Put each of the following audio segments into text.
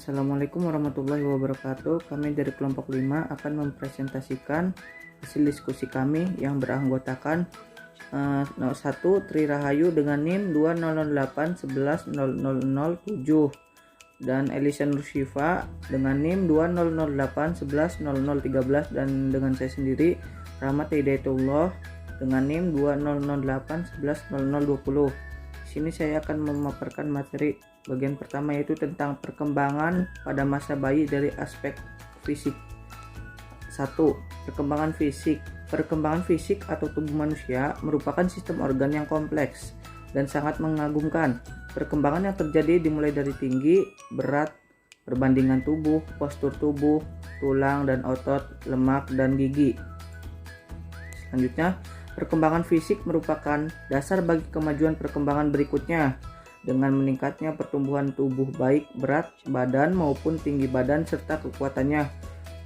Assalamualaikum warahmatullahi wabarakatuh. Kami dari kelompok 5 akan mempresentasikan hasil diskusi kami yang beranggotakan 1. Tri Rahayu dengan NIM 2008110007 dan Elisa Nursyifa dengan NIM 2008110013 dan dengan saya sendiri Rahmat Hidayatullah dengan NIM 2008110020. Di sini saya akan memaparkan materi bagian pertama, yaitu tentang perkembangan pada masa bayi dari aspek fisik. 1. Perkembangan fisik. Perkembangan fisik atau tubuh manusia merupakan sistem organ yang kompleks dan sangat mengagumkan. Perkembangan yang terjadi dimulai dari tinggi, berat, perbandingan tubuh, postur tubuh, tulang dan otot, lemak dan gigi. Selanjutnya, perkembangan fisik merupakan dasar bagi kemajuan perkembangan berikutnya. Dengan meningkatnya pertumbuhan tubuh baik berat badan maupun tinggi badan serta kekuatannya,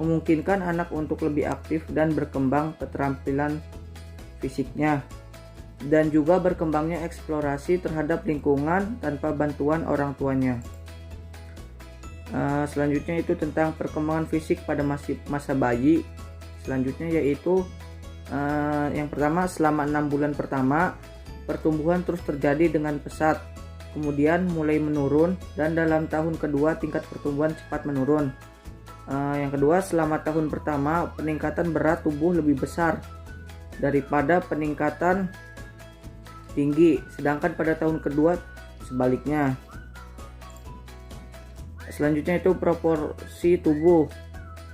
memungkinkan anak untuk lebih aktif dan berkembang keterampilan fisiknya, dan juga berkembangnya eksplorasi terhadap lingkungan tanpa bantuan orang tuanya. Selanjutnya itu tentang perkembangan fisik pada masa bayi. Selanjutnya yaitu yang pertama, selama 6 bulan pertama pertumbuhan terus terjadi dengan pesat, kemudian mulai menurun, dan dalam tahun kedua tingkat pertumbuhan cepat menurun. Yang kedua, selama tahun pertama peningkatan berat tubuh lebih besar daripada peningkatan tinggi, sedangkan pada tahun kedua sebaliknya. Selanjutnya itu proporsi tubuh.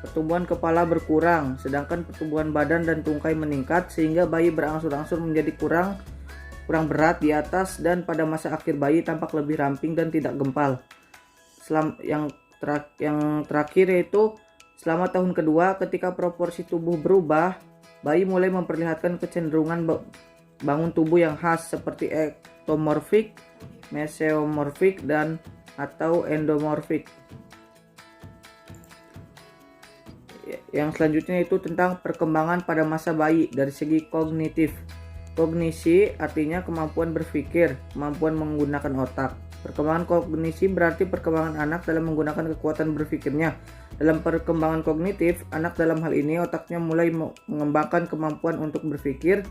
Pertumbuhan kepala berkurang, sedangkan pertumbuhan badan dan tungkai meningkat, sehingga bayi berangsur-angsur menjadi kurang berat di atas, dan pada masa akhir bayi tampak lebih ramping dan tidak gempal. Yang terakhir yaitu selama tahun kedua, ketika proporsi tubuh berubah, bayi mulai memperlihatkan kecenderungan bangun tubuh yang khas seperti ektomorfik, mesomorfik, dan atau endomorfik. Yang selanjutnya itu tentang perkembangan pada masa bayi dari segi kognitif. Kognisi artinya kemampuan berpikir, kemampuan menggunakan otak. Perkembangan kognisi berarti perkembangan anak dalam menggunakan kekuatan berpikirnya. Dalam perkembangan kognitif, anak dalam hal ini otaknya mulai mengembangkan kemampuan untuk berpikir,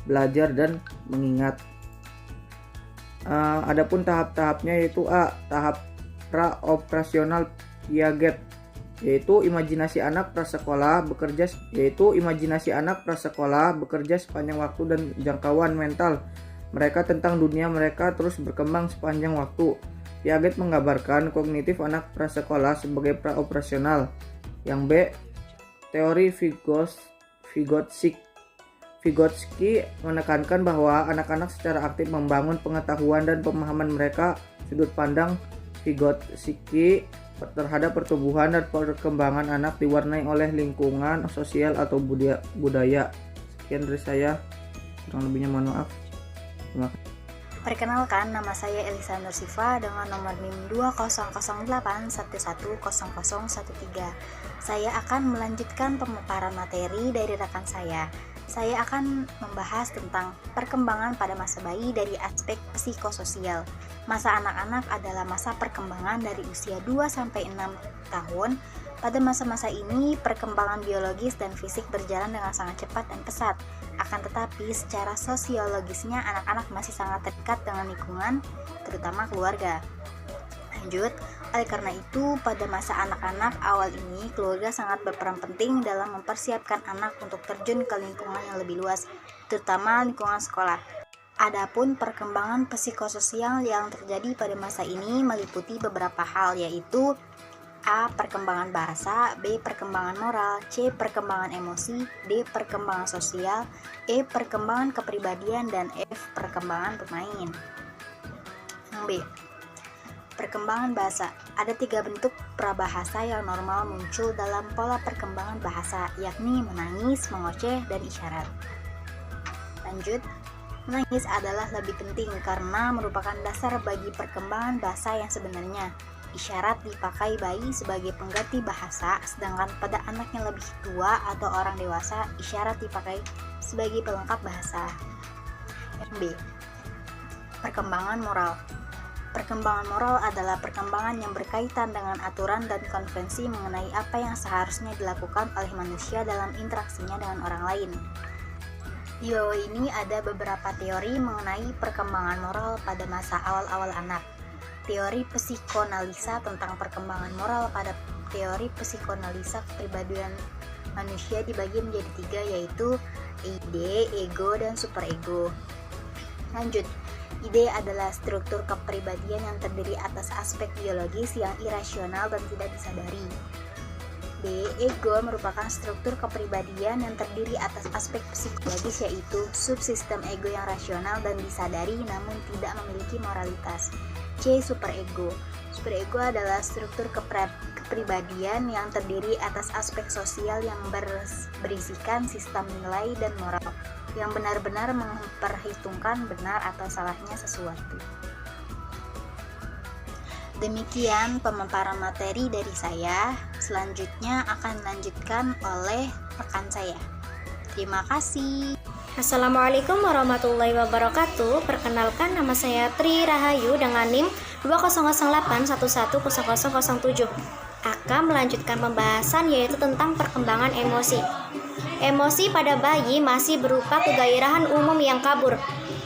belajar, dan mengingat. Adapun tahap-tahapnya yaitu tahap pra-operasional Piaget, yaitu imajinasi anak prasekolah bekerja sepanjang waktu, dan jangkauan mental mereka tentang dunia mereka terus berkembang sepanjang waktu. Piaget menggambarkan kognitif anak prasekolah sebagai praoperasional. Yang B, teori Vygotsky menekankan bahwa anak-anak secara aktif membangun pengetahuan dan pemahaman mereka. Sudut pandang Vygotsky terhadap pertumbuhan dan perkembangan anak diwarnai oleh lingkungan sosial atau budaya. Sekian dari saya, kurang lebihnya mohon maaf. Terima kasih. Perkenalkan, nama saya Elisa Nursyifa dengan nomor NIM 2008110013. Saya akan melanjutkan pemaparan materi dari rekan saya. Saya akan membahas tentang perkembangan pada masa bayi dari aspek psikososial. Masa anak-anak adalah masa perkembangan dari usia 2-6 tahun. Pada masa-masa ini, perkembangan biologis dan fisik berjalan dengan sangat cepat dan pesat. Akan tetapi, secara sosiologisnya, anak-anak masih sangat terikat dengan lingkungan, terutama keluarga. Lanjut, oleh karena itu, pada masa anak-anak awal ini, keluarga sangat berperan penting dalam mempersiapkan anak untuk terjun ke lingkungan yang lebih luas, terutama lingkungan sekolah. Adapun perkembangan psikososial yang terjadi pada masa ini meliputi beberapa hal, yaitu A. Perkembangan bahasa, B. Perkembangan moral, C. Perkembangan emosi, D. Perkembangan sosial, E. Perkembangan kepribadian, dan F. Perkembangan bermain. Yang B. Perkembangan bahasa. Ada 3 bentuk prabahasa yang normal muncul dalam pola perkembangan bahasa, yakni menangis, mengoceh, dan isyarat. Lanjut, menangis adalah lebih penting karena merupakan dasar bagi perkembangan bahasa yang sebenarnya. Isyarat dipakai bayi sebagai pengganti bahasa, sedangkan pada anak yang lebih tua atau orang dewasa, isyarat dipakai sebagai pelengkap bahasa. B. Perkembangan moral. Perkembangan moral adalah perkembangan yang berkaitan dengan aturan dan konvensi mengenai apa yang seharusnya dilakukan oleh manusia dalam interaksinya dengan orang lain. Di bawah ini ada beberapa teori mengenai perkembangan moral pada masa awal-awal anak. Teori psikoanalisa tentang perkembangan moral. Pada teori psikoanalisa kepribadian manusia dibagi menjadi 3, yaitu ide, ego, dan superego. Lanjut, ide adalah struktur kepribadian yang terdiri atas aspek biologis yang irasional dan tidak disadari. B. Ego merupakan struktur kepribadian yang terdiri atas aspek psikologis, yaitu subsistem ego yang rasional dan disadari namun tidak memiliki moralitas. C. Superego. Superego adalah struktur kepribadian yang terdiri atas aspek sosial yang berisikan sistem nilai dan moral yang benar-benar memperhitungkan benar atau salahnya sesuatu. Demikian pemaparan materi dari saya. Selanjutnya akan dilanjutkan oleh rekan saya. Terima kasih. Assalamualaikum warahmatullahi wabarakatuh. Perkenalkan, nama saya Tri Rahayu dengan NIM 2008110007. Akan melanjutkan pembahasan yaitu tentang perkembangan emosi. Emosi pada bayi masih berupa kegairahan umum yang kabur.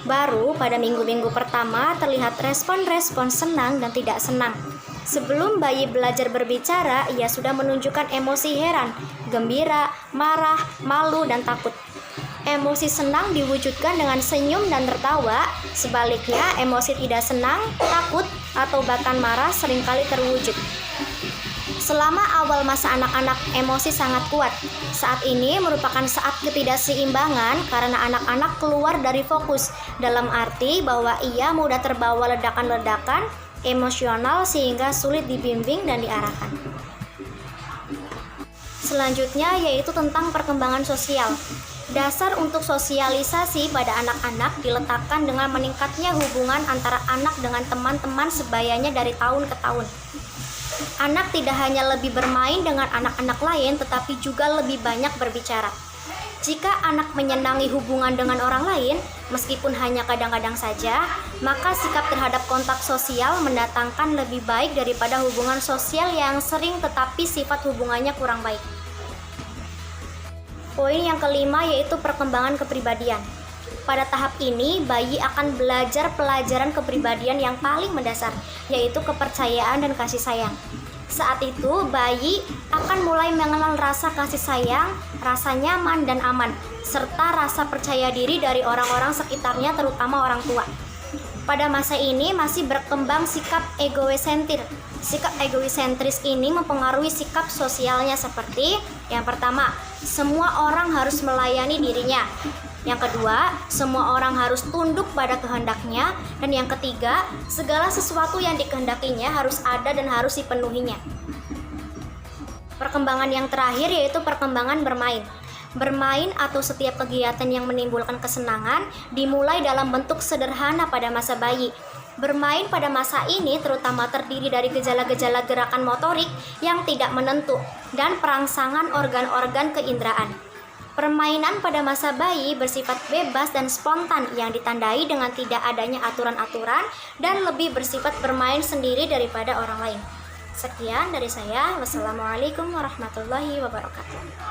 Baru pada minggu-minggu pertama terlihat respon-respon senang dan tidak senang. Sebelum bayi belajar berbicara, ia sudah menunjukkan emosi heran, gembira, marah, malu, dan takut. Emosi senang diwujudkan dengan senyum dan tertawa. Sebaliknya, emosi tidak senang, takut, atau bahkan marah seringkali terwujud. Selama awal masa anak-anak, emosi sangat kuat. Saat ini merupakan saat ketidakseimbangan karena anak-anak keluar dari fokus, dalam arti bahwa ia mudah terbawa ledakan-ledakan emosional sehingga sulit dibimbing dan diarahkan. Selanjutnya yaitu tentang perkembangan sosial. Dasar untuk sosialisasi pada anak-anak diletakkan dengan meningkatnya hubungan antara anak dengan teman-teman sebayanya dari tahun ke tahun. Anak tidak hanya lebih bermain dengan anak-anak lain, tetapi juga lebih banyak berbicara. Jika anak menyenangi hubungan dengan orang lain, meskipun hanya kadang-kadang saja, maka sikap terhadap kontak sosial mendatangkan lebih baik daripada hubungan sosial yang sering tetapi sifat hubungannya kurang baik. Poin yang kelima yaitu perkembangan kepribadian. Pada tahap ini, bayi akan belajar pelajaran kepribadian yang paling mendasar, yaitu kepercayaan dan kasih sayang. Saat itu, bayi akan mulai mengenal rasa kasih sayang, rasa nyaman dan aman, serta rasa percaya diri dari orang-orang sekitarnya, terutama orang tua. Pada masa ini masih berkembang sikap egoisentris. Sikap egoisentris ini mempengaruhi sikap sosialnya seperti yang pertama, semua orang harus melayani dirinya. Yang kedua, semua orang harus tunduk pada kehendaknya. Dan yang ketiga, segala sesuatu yang dikehendakinya harus ada dan harus dipenuhinya. Perkembangan yang terakhir yaitu perkembangan bermain. Bermain atau setiap kegiatan yang menimbulkan kesenangan dimulai dalam bentuk sederhana pada masa bayi. Bermain pada masa ini terutama terdiri dari gejala-gejala gerakan motorik yang tidak menentu dan perangsangan organ-organ keinderaan. Permainan pada masa bayi bersifat bebas dan spontan yang ditandai dengan tidak adanya aturan-aturan dan lebih bersifat bermain sendiri daripada orang lain. Sekian dari saya. Wassalamualaikum warahmatullahi wabarakatuh.